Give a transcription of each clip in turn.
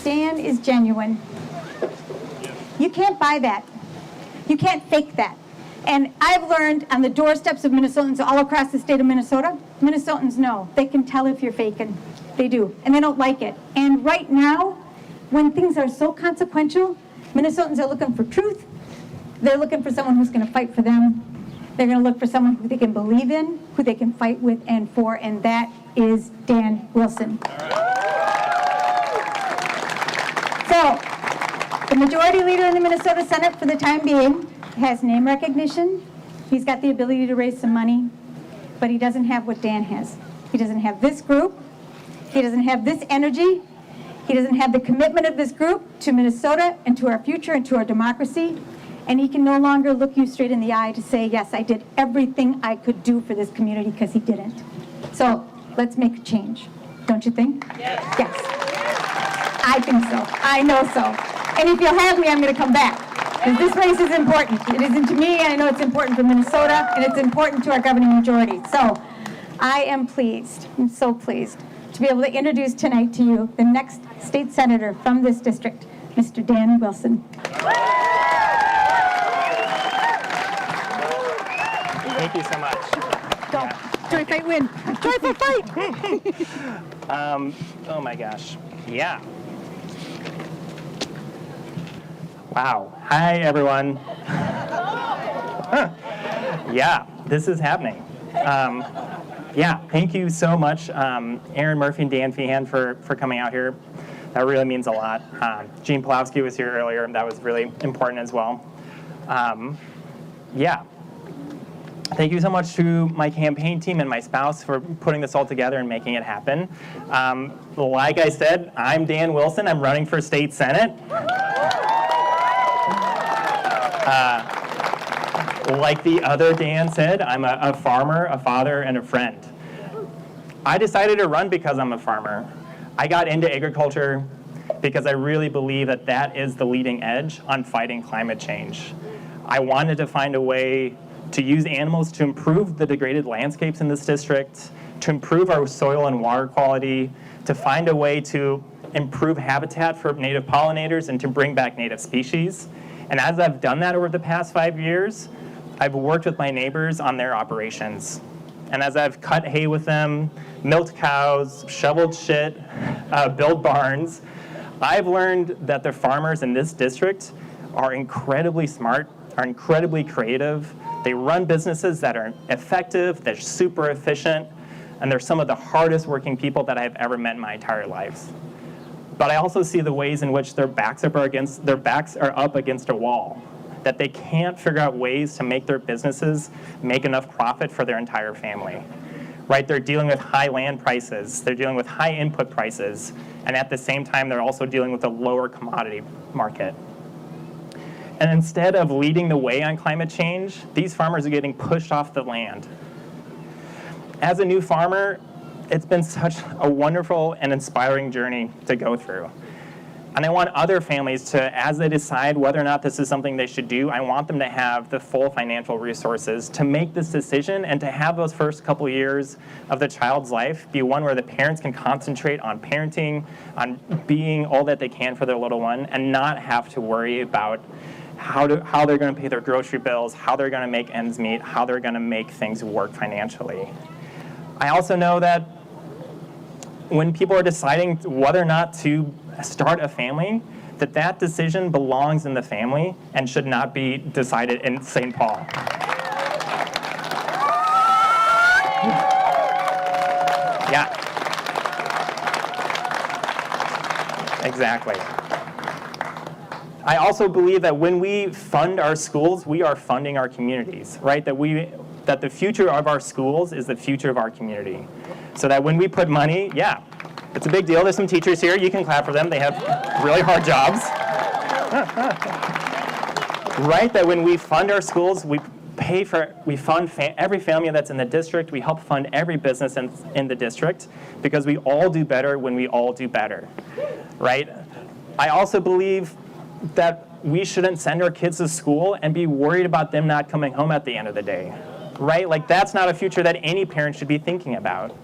Dan is genuine. You can't buy that. You can't fake that. And I've learned on the doorsteps of Minnesotans all across the state of Minnesota, Minnesotans know. They can tell if you're faking. They do. And they don't like it. And right now, when things are so consequential, Minnesotans are looking for truth. They're looking for someone who's going to fight for them. They're going to look for someone who they can believe in, who they can fight with and for, and that is Dan Wilson. So, the majority leader in the Minnesota Senate for the time being has name recognition. He's got the ability to raise some money, but he doesn't have what Dan has. He doesn't have this group. He doesn't have this energy. He doesn't have the commitment of this group to Minnesota and to our future and to our democracy. And he can no longer look you straight in the eye to say, yes, I did everything I could do for this community, because he didn't. So let's make a change. Don't you think? Yes. Yes. I think so. I know so. And if you'll have me, I'm going to come back. Because this race is important. It isn't to me. I know it's important for Minnesota, and it's important to our governing majority. So I am pleased. I'm so pleased to be able to introduce tonight to you the next state senator from this district, Mr. Dan Wilson. Thank you so much. Go. Yeah. Joy fight win. Joyful fight. Oh my gosh. Yeah. Wow. Hi, everyone. Yeah, this is happening. Yeah, thank you so much, Aaron Murphy and Dan Feehan, for coming out here. That really means a lot. Gene Pawlowski was here earlier, and that was really important as well. Yeah. Thank you so much to my campaign team and my spouse for putting this all together and making it happen. Like I said, I'm Dan Wilson. I'm running for state senate. Like the other Dan said, I'm a farmer, a father, and a friend. I decided to run because I'm a farmer. I got into agriculture because I really believe that that is the leading edge on fighting climate change. I wanted to find a way to use animals to improve the degraded landscapes in this district, to improve our soil and water quality, to find a way to improve habitat for native pollinators, and to bring back native species. And as I've done that over the past 5 years, I've worked with my neighbors on their operations. And as I've cut hay with them, milked cows, shoveled shit, built barns, I've learned that the farmers in this district are incredibly smart, are incredibly creative. They run businesses that are effective, they're super efficient, and they're some of the hardest working people that I've ever met in my entire life. But I also see the ways in which their backs are up against a wall, that they can't figure out ways to make their businesses make enough profit for their entire family. Right? They're dealing with high land prices, they're dealing with high input prices, and at the same time they're also dealing with a lower commodity market. And instead of leading the way on climate change, these farmers are getting pushed off the land. As a new farmer, it's been such a wonderful and inspiring journey to go through. And I want other families to, as they decide whether or not this is something they should do, I want them to have the full financial resources to make this decision and to have those first couple years of the child's life be one where the parents can concentrate on parenting, on being all that they can for their little one, and not have to worry about how they're going to pay their grocery bills, how they're going to make ends meet, how they're going to make things work financially. I also know that when people are deciding whether or not to start a family, that decision belongs in the family and should not be decided in St. Paul. Yeah. Exactly. I also believe that when we fund our schools, we are funding our communities, right? That the future of our schools is the future of our community. So that when we put money, yeah, it's a big deal. There's some teachers here. You can clap for them. They have really hard jobs. Right? That when we fund our schools, we fund every family that's in the district. We help fund every business in the district, because we all do better when we all do better. Right? I also believe that we shouldn't send our kids to school and be worried about them not coming home at the end of the day. Right? Like, that's not a future that any parent should be thinking about.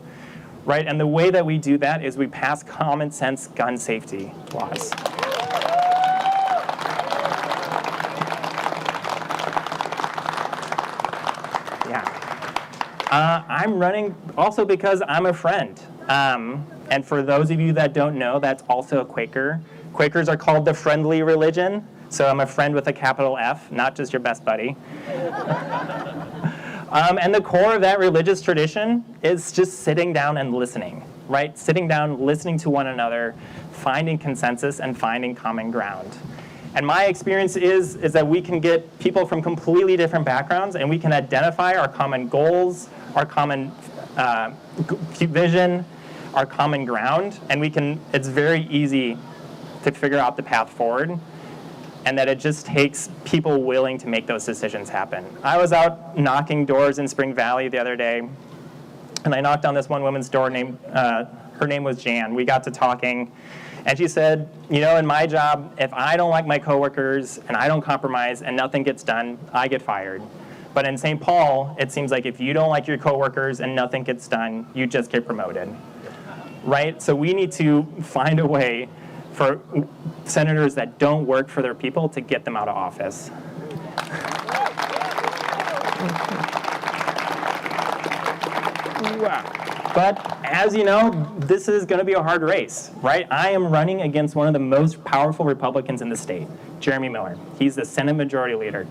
right? And the way that we do that is we pass common sense gun safety laws. I'm running also because I'm a friend. And for those of you that don't know, that's also a Quaker. Quakers are called the friendly religion. So I'm a friend with a capital F, not just your best buddy. And the core of that religious tradition is just sitting down and listening, right? Sitting down, listening to one another, finding consensus, and finding common ground. And my experience is that we can get people from completely different backgrounds, and we can identify our common goals, our common vision, our common ground, and it's very easy to figure out the path forward, and that it just takes people willing to make those decisions happen. I was out knocking doors in Spring Valley the other day, and I knocked on this one woman's door her name was Jan. We got to talking, and she said, in my job, if I don't like my coworkers and I don't compromise and nothing gets done, I get fired. But in St. Paul, it seems like if you don't like your coworkers and nothing gets done, you just get promoted, right? So we need to find a way for senators that don't work for their people to get them out of office. But as you know, this is going to be a hard race, right? I am running against one of the most powerful Republicans in the state, Jeremy Miller. He's the Senate Majority Leader,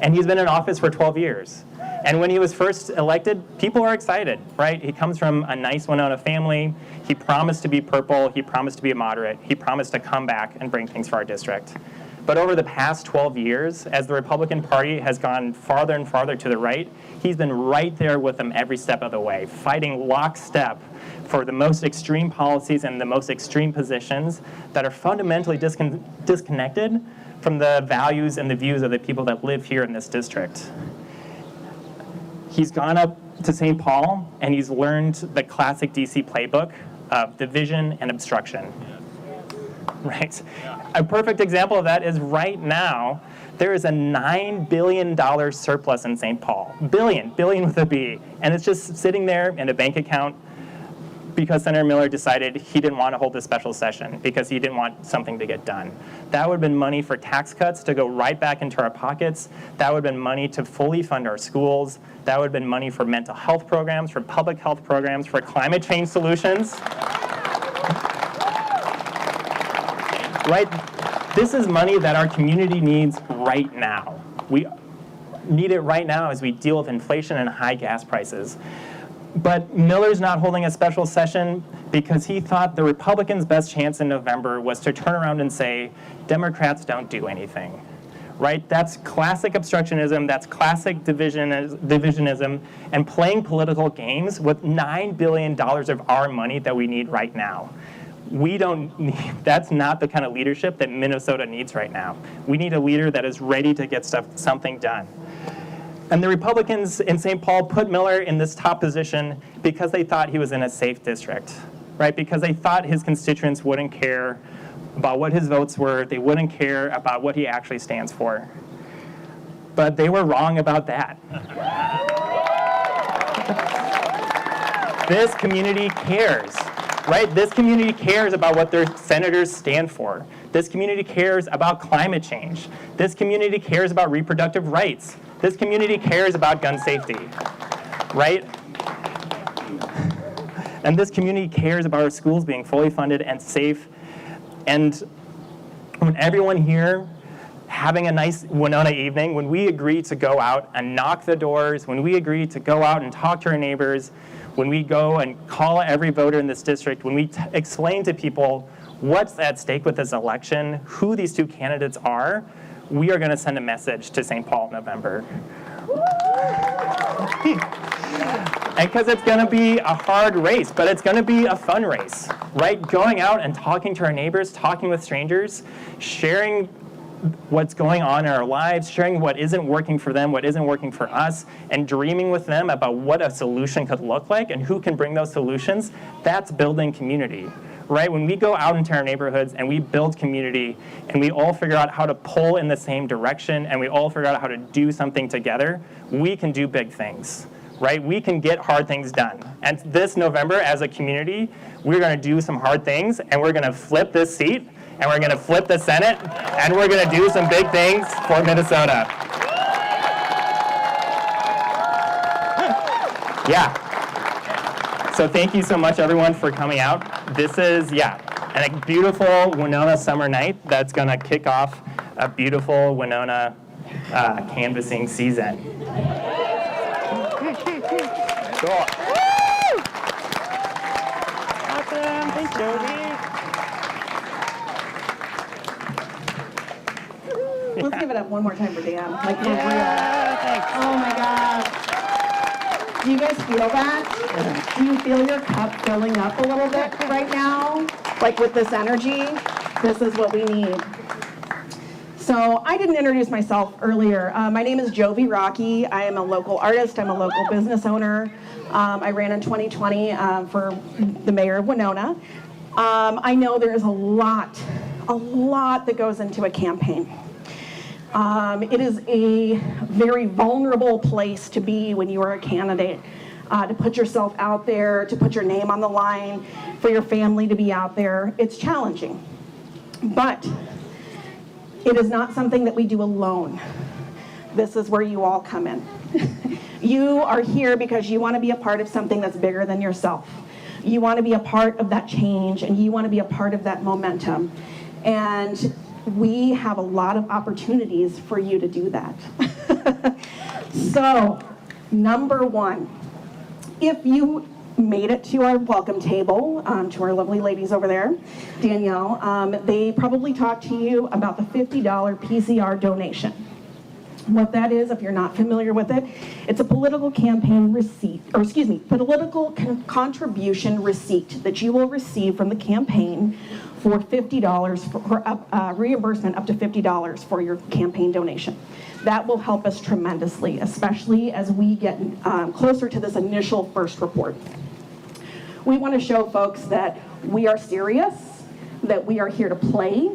and he's been in office for 12 years. And when he was first elected, people are excited, right? He comes from a nice Winona family. He promised to be purple. He promised to be a moderate. He promised to come back and bring things for our district. But over the past 12 years, as the Republican Party has gone farther and farther to the right, he's been right there with them every step of the way, fighting lockstep for the most extreme policies and the most extreme positions that are fundamentally disconnected from the values and the views of the people that live here in this district. He's gone up to St. Paul, and he's learned the classic DC playbook of division and obstruction. Right? A perfect example of that is right now, there is a $9 billion surplus in St. Paul. Billion with a B. And it's just sitting there in a bank account because Senator Miller decided he didn't want to hold a special session because he didn't want something to get done. That would have been money for tax cuts to go right back into our pockets. That would have been money to fully fund our schools. That would have been money for mental health programs, for public health programs, for climate change solutions. Right? This is money that our community needs right now. We need it right now as we deal with inflation and high gas prices. But Miller's not holding a special session because he thought the Republicans' best chance in November was to turn around and say, Democrats don't do anything. Right? That's classic obstructionism, that's classic divisionism, and playing political games with $9 billion of our money that we need right now. That's not the kind of leadership that Minnesota needs right now. We need a leader that is ready to get something done. And the Republicans in St. Paul put Miller in this top position because they thought he was in a safe district, right? Because they thought his constituents wouldn't care about what his votes were. They wouldn't care about what he actually stands for. But they were wrong about that. This community cares. Right? This community cares about what their senators stand for. This community cares about climate change. This community cares about reproductive rights. This community cares about gun safety. Right? And this community cares about our schools being fully funded and safe. And when everyone here having a nice Winona evening, when we agree to go out and knock the doors, when we agree to go out and talk to our neighbors, when we go and call every voter in this district, when we explain to people what's at stake with this election, who these two candidates are, we are going to send a message to St. Paul in November. And because it's going to be a hard race, but it's going to be a fun race, right? Going out and talking to our neighbors, talking with strangers, sharing what's going on in our lives, sharing what isn't working for them, what isn't working for us, and dreaming with them about what a solution could look like and who can bring those solutions, that's building community, right? When we go out into our neighborhoods and we build community and we all figure out how to pull in the same direction and we all figure out how to do something together, we can do big things, right? We can get hard things done. And this November, as a community, we're going to do some hard things, and we're going to flip this seat, and we're going to flip the Senate, and we're going to do some big things for Minnesota. Yeah. So thank you so much, everyone, for coming out. This is, a beautiful Winona summer night that's going to kick off a beautiful Winona canvassing season. Cool. Awesome. Thanks, Jody. Let's give it up one more time for Dan. Like, we're real. Thanks. Oh my gosh. Do you guys feel that? Do you feel your cup filling up a little bit right now? Like with this energy? This is what we need. So I didn't introduce myself earlier. My name is Jovi Rocky. I am a local artist. I'm a local business owner. I ran in 2020 for the mayor of Winona. I know there's a lot that goes into a campaign. It is a very vulnerable place to be when you are a candidate, to put yourself out there, to put your name on the line, for your family to be out there. It's challenging, but it is not something that we do alone. This is where you all come in. You are here because you want to be a part of something that's bigger than yourself. You want to be a part of that change, and you want to be a part of that momentum. And we have a lot of opportunities for you to do that. So, number one, if you made it to our welcome table, to our lovely ladies over there, Danielle, they probably talked to you about the $50 PCR donation. What that is, if you're not familiar with it, it's a political campaign receipt, or excuse me, political contribution receipt that you will receive from the campaign for $50 for reimbursement up to $50 for your campaign donation. That will help us tremendously, especially as we get closer to this initial first report. We want to show folks that we are serious, that we are here to play,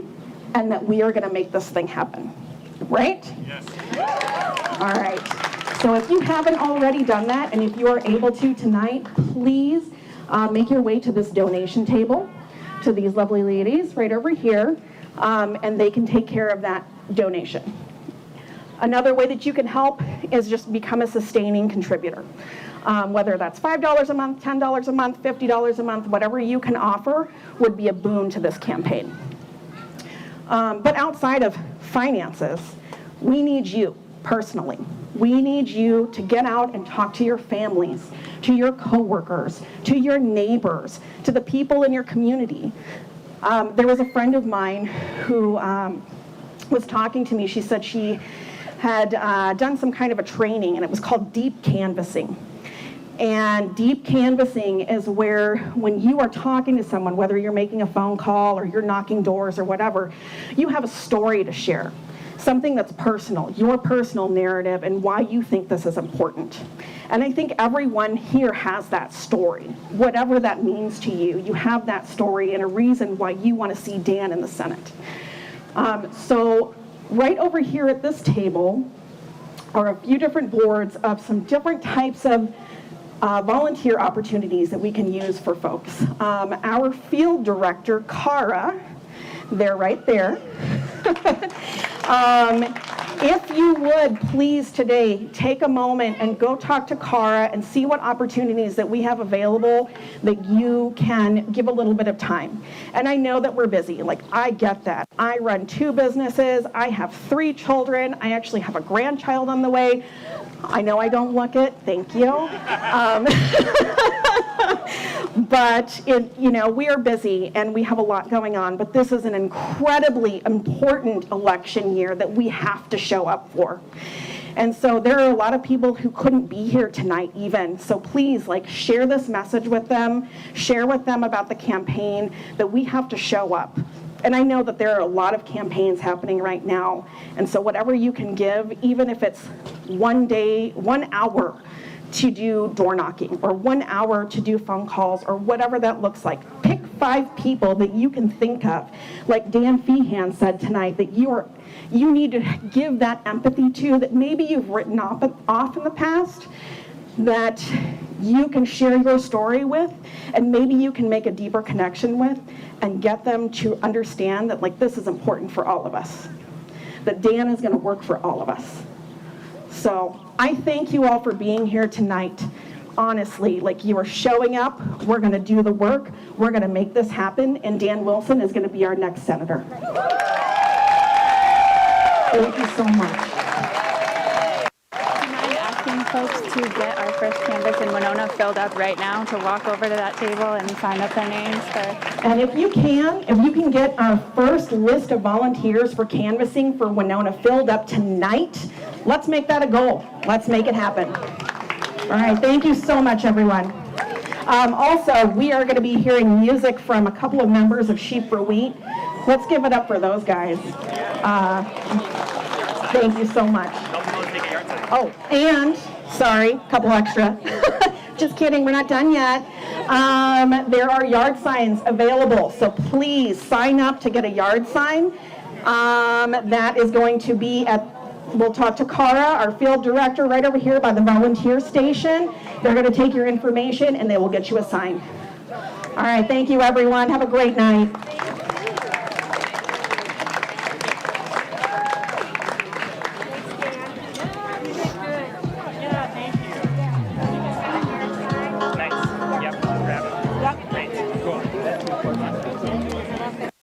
and that we are going to make this thing happen. Right? Yes. All right. So if you haven't already done that, and if you are able to tonight, please make your way to this donation table, to these lovely ladies right over here, and they can take care of that donation. Another way that you can help is just become a sustaining contributor. Whether that's $5 a month, $10 a month, $50 a month, whatever you can offer would be a boon to this campaign. But outside of finances, we need you personally. We need you to get out and talk to your families, to your coworkers, to your neighbors, to the people in your community. There was a friend of mine who was talking to me. She said she had done some kind of a training, and it was called deep canvassing. And deep canvassing is where, when you are talking to someone, whether you're making a phone call or you're knocking doors or whatever, you have a story to share. Something that's personal, your personal narrative, and why you think this is important. And I think everyone here has that story. Whatever that means to you, you have that story and a reason why you want to see Dan in the Senate. So right over here at this table are a few different boards of some different types of volunteer opportunities that we can use for folks. Our field director, Cara, they're right there. If you would please today take a moment and go talk to Cara and see what opportunities that we have available that you can give a little bit of time. And I know that we're busy, like I get that. I run 2 businesses, I have 3 children, I actually have a grandchild on the way. I know I don't look it, thank you. But we are busy and we have a lot going on, but this is an incredibly important election year that we have to show up for. And so there are a lot of people who couldn't be here tonight even. So please, share this message with them, share with them about the campaign, that we have to show up. And I know that there are a lot of campaigns happening right now. And so whatever you can give, even if it's 1 day, 1 hour to do door knocking, or 1 hour to do phone calls, or whatever that looks like. Pick 5 people that you can think of. Like Dan Feehan said tonight, that you need to give that empathy to, that maybe you've written off in the past. that you can share your story with, and maybe you can make a deeper connection with and get them to understand that, like, this is important for all of us, that Dan is going to work for all of us. So I thank you all for being here tonight. Honestly, like, you are showing up, we're going to do the work, we're going to make this happen, and Dan Wilson is going to be our next senator. Thank you so much. Asking folks to get our first canvas in Winona filled up right now, to walk over to that table and sign up their names for. And if you can get our first list of volunteers for canvassing for Winona filled up tonight, let's make that a goal. Let's make it happen. All right, thank you so much, everyone. Also, we are going to be hearing music from a couple of members of Sheep for Wheat. Let's give it up for those guys. Thank you so much. Oh, and, sorry, couple extra. Just kidding, we're not done yet. There are yard signs available, so please sign up to get a yard sign. That is going to be at, we'll talk to Cara, our field director, right over here by the volunteer station. They're going to take your information and they will get you a sign. All right, thank you, everyone. Have a great night.